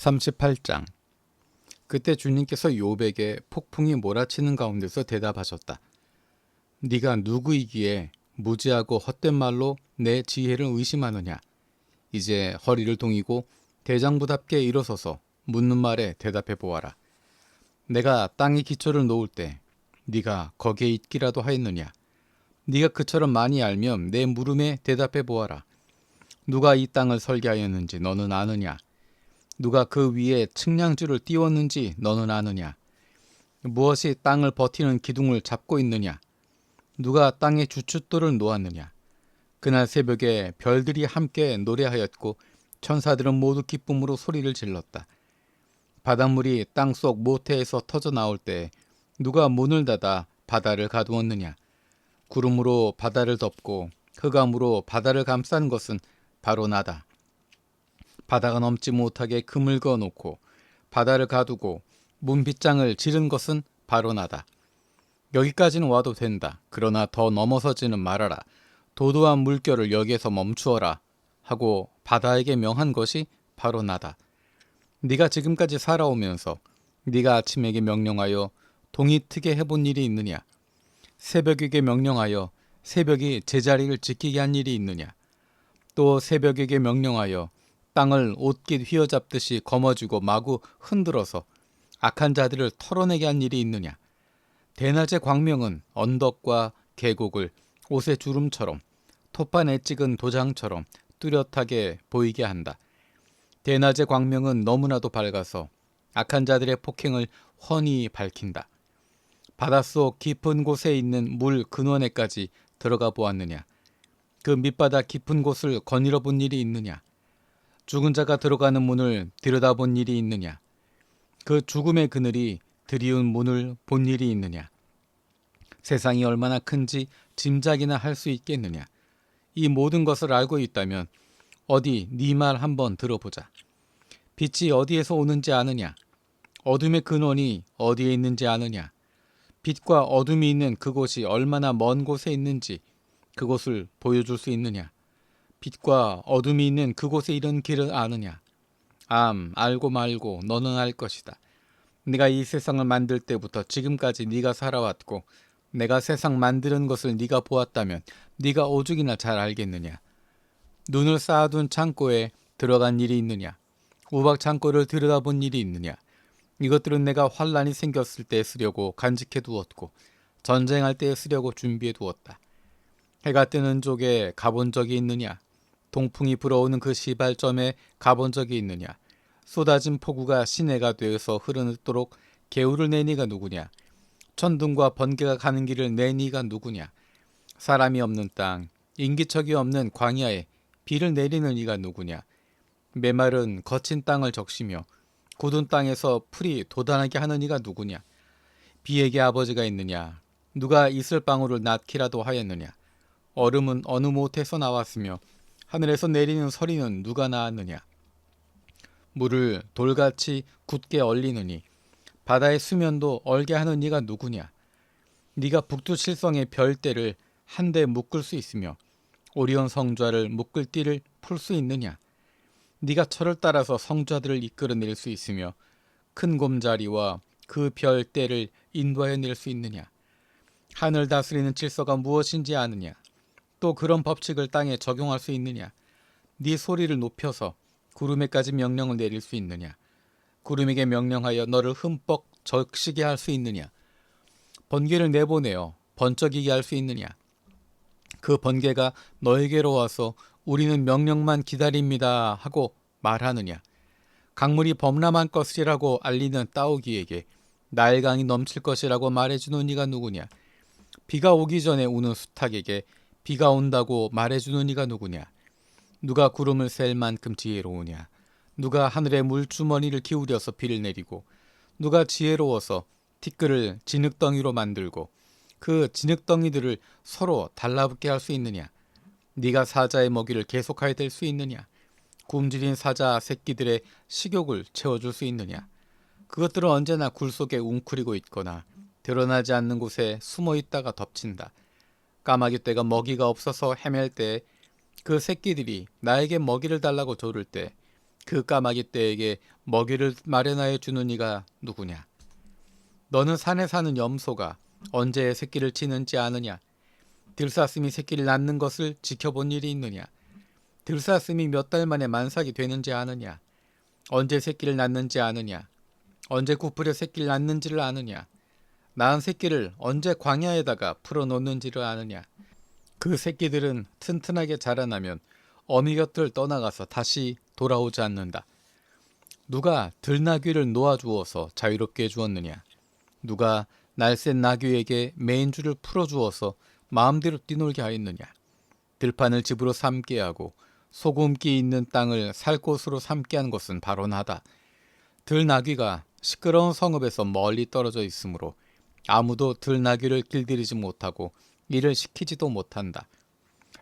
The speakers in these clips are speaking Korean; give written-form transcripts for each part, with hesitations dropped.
38장. 그때 주님께서 욥에게 폭풍이 몰아치는 가운데서 대답하셨다. 네가 누구이기에 무지하고 헛된 말로 내 지혜를 의심하느냐. 이제 허리를 동이고 대장부답게 일어서서 묻는 말에 대답해 보아라. 내가 땅에 기초를 놓을 때 네가 거기에 있기라도 하였느냐. 네가 그처럼 많이 알면 내 물음에 대답해 보아라. 누가 이 땅을 설계하였는지 너는 아느냐. 누가 그 위에 측량줄을 띄웠는지 너는 아느냐. 무엇이 땅을 버티는 기둥을 잡고 있느냐. 누가 땅의 주춧돌을 놓았느냐. 그날 새벽에 별들이 함께 노래하였고 천사들은 모두 기쁨으로 소리를 질렀다. 바닷물이 땅속 모태에서 터져 나올 때 누가 문을 닫아 바다를 가두었느냐. 구름으로 바다를 덮고 흑암으로 바다를 감싼 것은 바로 나다. 바다가 넘지 못하게 금을 그어놓고 바다를 가두고 문빗장을 지른 것은 바로 나다. 여기까지는 와도 된다. 그러나 더 넘어서지는 말아라. 도도한 물결을 여기에서 멈추어라 하고 바다에게 명한 것이 바로 나다. 네가 지금까지 살아오면서 네가 아침에게 명령하여 동이 트게 해본 일이 있느냐. 새벽에게 명령하여 새벽이 제자리를 지키게 한 일이 있느냐. 또 새벽에게 명령하여 땅을 옷깃 휘어잡듯이 거머쥐고 마구 흔들어서 악한 자들을 털어내게 한 일이 있느냐. 대낮의 광명은 언덕과 계곡을 옷의 주름처럼 토판에 찍은 도장처럼 뚜렷하게 보이게 한다. 대낮의 광명은 너무나도 밝아서 악한 자들의 폭행을 훤히 밝힌다. 바닷속 깊은 곳에 있는 물 근원에까지 들어가 보았느냐. 그 밑바닥 깊은 곳을 거닐어 본 일이 있느냐. 죽은 자가 들어가는 문을 들여다본 일이 있느냐. 그 죽음의 그늘이 드리운 문을 본 일이 있느냐. 세상이 얼마나 큰지 짐작이나 할 수 있겠느냐. 이 모든 것을 알고 있다면 어디 네 말 한번 들어보자. 빛이 어디에서 오는지 아느냐. 어둠의 근원이 어디에 있는지 아느냐. 빛과 어둠이 있는 그곳이 얼마나 먼 곳에 있는지 그곳을 보여줄 수 있느냐. 빛과 어둠이 있는 그곳에 이른 길을 아느냐. 알고 말고 너는 알 것이다. 네가 이 세상을 만들 때부터 지금까지 네가 살아왔고 내가 세상 만드는 것을 네가 보았다면 네가 오죽이나 잘 알겠느냐. 눈을 쌓아둔 창고에 들어간 일이 있느냐. 우박 창고를 들여다본 일이 있느냐. 이것들은 내가 환란이 생겼을 때 쓰려고 간직해 두었고 전쟁할 때 쓰려고 준비해 두었다. 해가 뜨는 쪽에 가본 적이 있느냐. 동풍이 불어오는 그 시발점에 가본 적이 있느냐. 쏟아진 폭우가 시내가 되어서 흐르도록 개울을 내 니가 누구냐. 천둥과 번개가 가는 길을 내 니가 누구냐. 사람이 없는 땅, 인기척이 없는 광야에 비를 내리는 이가 누구냐. 메마른 거친 땅을 적시며 굳은 땅에서 풀이 돋아나게 하는 이가 누구냐. 비에게 아버지가 있느냐. 누가 이슬방울을 낳기라도 하였느냐. 얼음은 어느 못에서 나왔으며 하늘에서 내리는 서리는 누가 낳았느냐. 물을 돌같이 굳게 얼리느니 바다의 수면도 얼게 하는 이가 누구냐. 네가 북두칠성의 별대를 한데 묶을 수 있으며 오리온 성좌를 묶을 띠를 풀 수 있느냐. 네가 철을 따라서 성좌들을 이끌어낼 수 있으며 큰 곰자리와 그 별대를 인도하여 낼 수 있느냐. 하늘 다스리는 질서가 무엇인지 아느냐. 또 그런 법칙을 땅에 적용할 수 있느냐. 네 소리를 높여서 구름에까지 명령을 내릴 수 있느냐. 구름에게 명령하여 너를 흠뻑 적시게 할 수 있느냐. 번개를 내보내어 번쩍이게 할 수 있느냐. 그 번개가 너에게로 와서 우리는 명령만 기다립니다 하고 말하느냐. 강물이 범람한 것이라고 알리는 따오기에게 나일강이 넘칠 것이라고 말해주는 이가 누구냐. 비가 오기 전에 우는 수탉에게 비가 온다고 말해주는 이가 누구냐. 누가 구름을 셀 만큼 지혜로우냐. 누가 하늘의 물주머니를 기울여서 비를 내리고 누가 지혜로워서 티끌을 진흙덩이로 만들고 그 진흙덩이들을 서로 달라붙게 할 수 있느냐. 네가 사자의 먹이를 계속하여 될 수 있느냐. 굶주린 사자 새끼들의 식욕을 채워줄 수 있느냐. 그것들은 언제나 굴 속에 웅크리고 있거나 드러나지 않는 곳에 숨어 있다가 덮친다. 까마귀 떼가 먹이가 없어서 헤맬 때 그 새끼들이 나에게 먹이를 달라고 조를 때 그 까마귀 떼에게 먹이를 마련하여 주는 이가 누구냐? 너는 산에 사는 염소가 언제 새끼를 치는지 아느냐? 들사슴이 새끼를 낳는 것을 지켜본 일이 있느냐? 들사슴이 몇 달 만에 만삭이 되는지 아느냐? 언제 새끼를 낳는지 아느냐? 언제 구풀에 새끼를 낳는지를 아느냐? 낳은 새끼를 언제 광야에다가 풀어놓는지를 아느냐? 그 새끼들은 튼튼하게 자라나면 어미 곁을 떠나가서 다시 돌아오지 않는다. 누가 들나귀를 놓아주어서 자유롭게 해주었느냐? 누가 날쌘 나귀에게 메인줄을 풀어주어서 마음대로 뛰놀게 하였느냐? 들판을 집으로 삼게 하고 소금기 있는 땅을 살 곳으로 삼게 한 것은 바로 나다. 들나귀가 시끄러운 성읍에서 멀리 떨어져 있으므로 아무도 들나귀를 길들이지 못하고 일을 시키지도 못한다.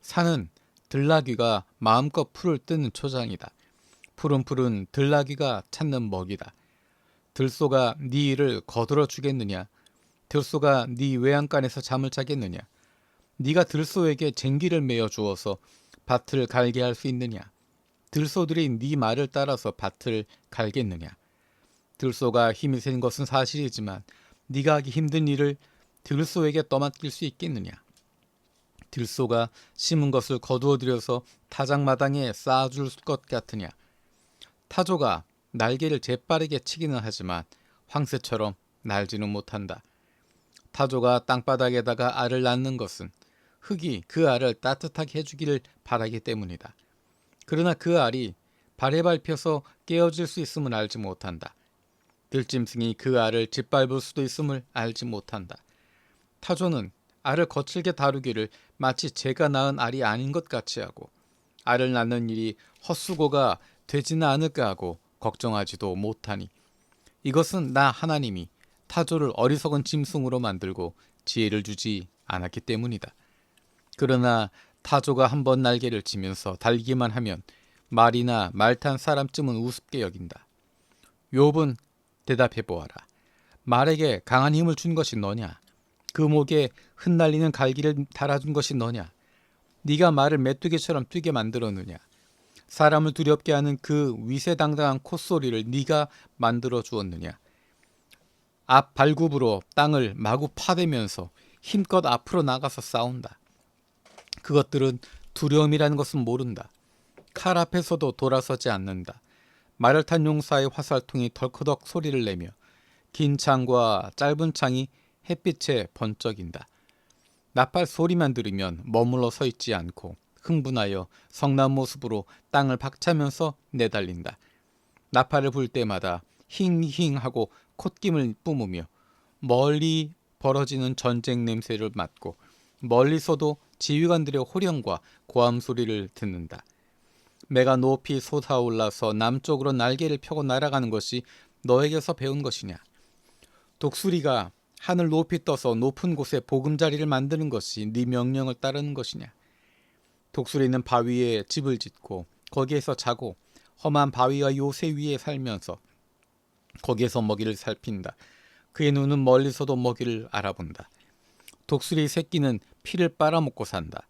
산은 들나귀가 마음껏 풀을 뜯는 초장이다. 푸른 풀은 들나귀가 찾는 먹이다. 들소가 네 일을 거들어 주겠느냐? 들소가 네 외양간에서 잠을 자겠느냐? 네가 들소에게 쟁기를 매어 주어서 밭을 갈게 할 수 있느냐? 들소들이 네 말을 따라서 밭을 갈겠느냐? 들소가 힘이 센 것은 사실이지만 네가 하기 힘든 일을 들소에게 떠맡길 수 있겠느냐? 들소가 심은 것을 거두어 들여서 타작마당에 쌓아줄 것 같으냐? 타조가 날개를 재빠르게 치기는 하지만 황새처럼 날지는 못한다. 타조가 땅바닥에다가 알을 낳는 것은 흙이 그 알을 따뜻하게 해주기를 바라기 때문이다. 그러나 그 알이 발에 밟혀서 깨어질 수 있음을 알지 못한다. 들짐승이 그 알을 짓밟을 수도 있음을 알지 못한다. 타조는 알을 거칠게 다루기를 마치 제가 낳은 알이 아닌 것 같이 하고 알을 낳는 일이 헛수고가 되지는 않을까 하고 걱정하지도 못하니 이것은 나 하나님이 타조를 어리석은 짐승으로 만들고 지혜를 주지 않았기 때문이다. 그러나 타조가 한번 날개를 치면서 달기만 하면 말이나 말 탄 사람쯤은 우습게 여긴다. 욥은 대답해 보아라. 말에게 강한 힘을 준 것이 너냐? 그 목에 흩날리는 갈기를 달아준 것이 너냐? 네가 말을 메뚜기처럼 뛰게 만들었느냐? 사람을 두렵게 하는 그 위세당당한 콧소리를 네가 만들어 주었느냐? 앞 발굽으로 땅을 마구 파대면서 힘껏 앞으로 나가서 싸운다. 그것들은 두려움이라는 것은 모른다. 칼 앞에서도 돌아서지 않는다. 말을 탄 용사의 화살통이 덜커덕 소리를 내며 긴 창과 짧은 창이 햇빛에 번쩍인다. 나팔 소리만 들으면 머물러 서 있지 않고 흥분하여 성난 모습으로 땅을 박차면서 내달린다. 나팔을 불 때마다 힝힝 하고 콧김을 뿜으며 멀리 벌어지는 전쟁 냄새를 맡고 멀리서도 지휘관들의 호령과 고함 소리를 듣는다. 매가 높이 솟아올라서 남쪽으로 날개를 펴고 날아가는 것이 너에게서 배운 것이냐? 독수리가 하늘 높이 떠서 높은 곳에 보금자리를 만드는 것이 네 명령을 따르는 것이냐? 독수리는 바위에 집을 짓고 거기에서 자고 험한 바위와 요새 위에 살면서 거기에서 먹이를 살핀다. 그의 눈은 멀리서도 먹이를 알아본다. 독수리 새끼는 피를 빨아먹고 산다.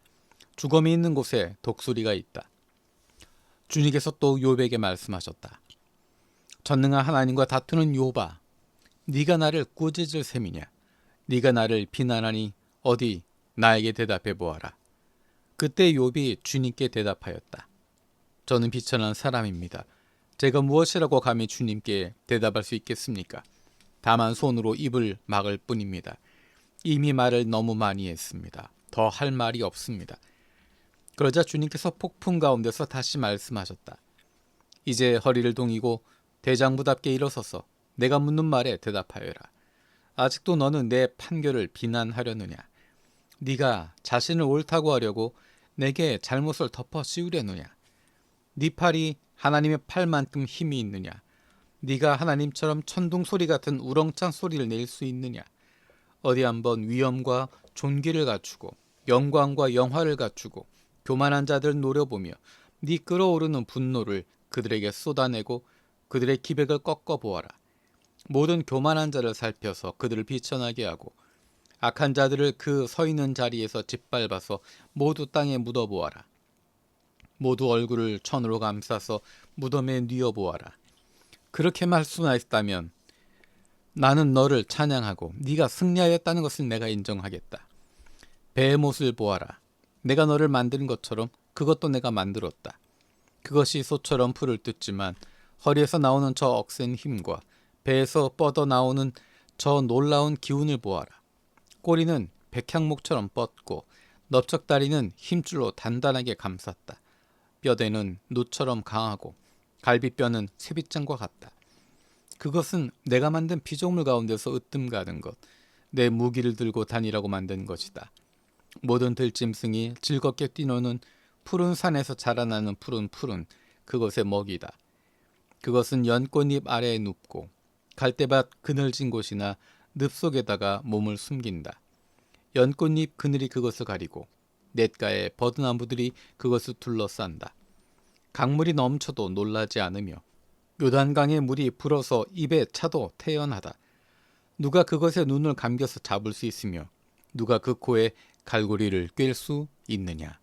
주검이 있는 곳에 독수리가 있다. 주님께서 또 욥에게 말씀하셨다. 전능한 하나님과 다투는 욥아, 네가 나를 꾸짖을 셈이냐? 네가 나를 비난하니 어디 나에게 대답해 보아라. 그때 욥이 주님께 대답하였다. 저는 비천한 사람입니다. 제가 무엇이라고 감히 주님께 대답할 수 있겠습니까? 다만 손으로 입을 막을 뿐입니다. 이미 말을 너무 많이 했습니다. 더 할 말이 없습니다. 그러자 주님께서 폭풍 가운데서 다시 말씀하셨다. 이제 허리를 동이고 대장부답게 일어서서 내가 묻는 말에 대답하여라. 아직도 너는 내 판결을 비난하려느냐? 네가 자신을 옳다고 하려고 내게 잘못을 덮어 씌우려느냐? 네 팔이 하나님의 팔만큼 힘이 있느냐? 네가 하나님처럼 천둥 소리 같은 우렁찬 소리를 낼 수 있느냐? 어디 한번 위엄과 존귀를 갖추고 영광과 영화를 갖추고 교만한 자들을 노려보며 네 끓어오르는 분노를 그들에게 쏟아내고 그들의 기백을 꺾어보아라. 모든 교만한 자를 살펴서 그들을 비천하게 하고 악한 자들을 그 서 있는 자리에서 짓밟아서 모두 땅에 묻어보아라. 모두 얼굴을 천으로 감싸서 무덤에 뉘어보아라. 그렇게 말 수나 있다면 나는 너를 찬양하고 네가 승리하였다는 것을 내가 인정하겠다. 배의 못을 보아라. 내가 너를 만든 것처럼 그것도 내가 만들었다. 그것이 소처럼 풀을 뜯지만 허리에서 나오는 저 억센 힘과 배에서 뻗어 나오는 저 놀라운 기운을 보아라. 꼬리는 백향목처럼 뻗고 넓적다리는 힘줄로 단단하게 감쌌다. 뼈대는 누처럼 강하고 갈비뼈는 쇠빗장과 같다. 그것은 내가 만든 피조물 가운데서 으뜸가는 것, 내 무기를 들고 다니라고 만든 것이다. 모든 들짐승이 즐겁게 뛰노는 푸른 산에서 자라나는 푸른 풀은 그것의 먹이다. 그것은 연꽃잎 아래에 눕고 갈대밭 그늘진 곳이나 늪 속에다가 몸을 숨긴다. 연꽃잎 그늘이 그것을 가리고 냇가에 버드나무들이 그것을 둘러싼다. 강물이 넘쳐도 놀라지 않으며 요단강의 물이 불어서 입에 차도 태연하다. 누가 그것의 눈을 감겨서 잡을 수 있으며 누가 그 코에 갈고리를 꿰 수 있느냐.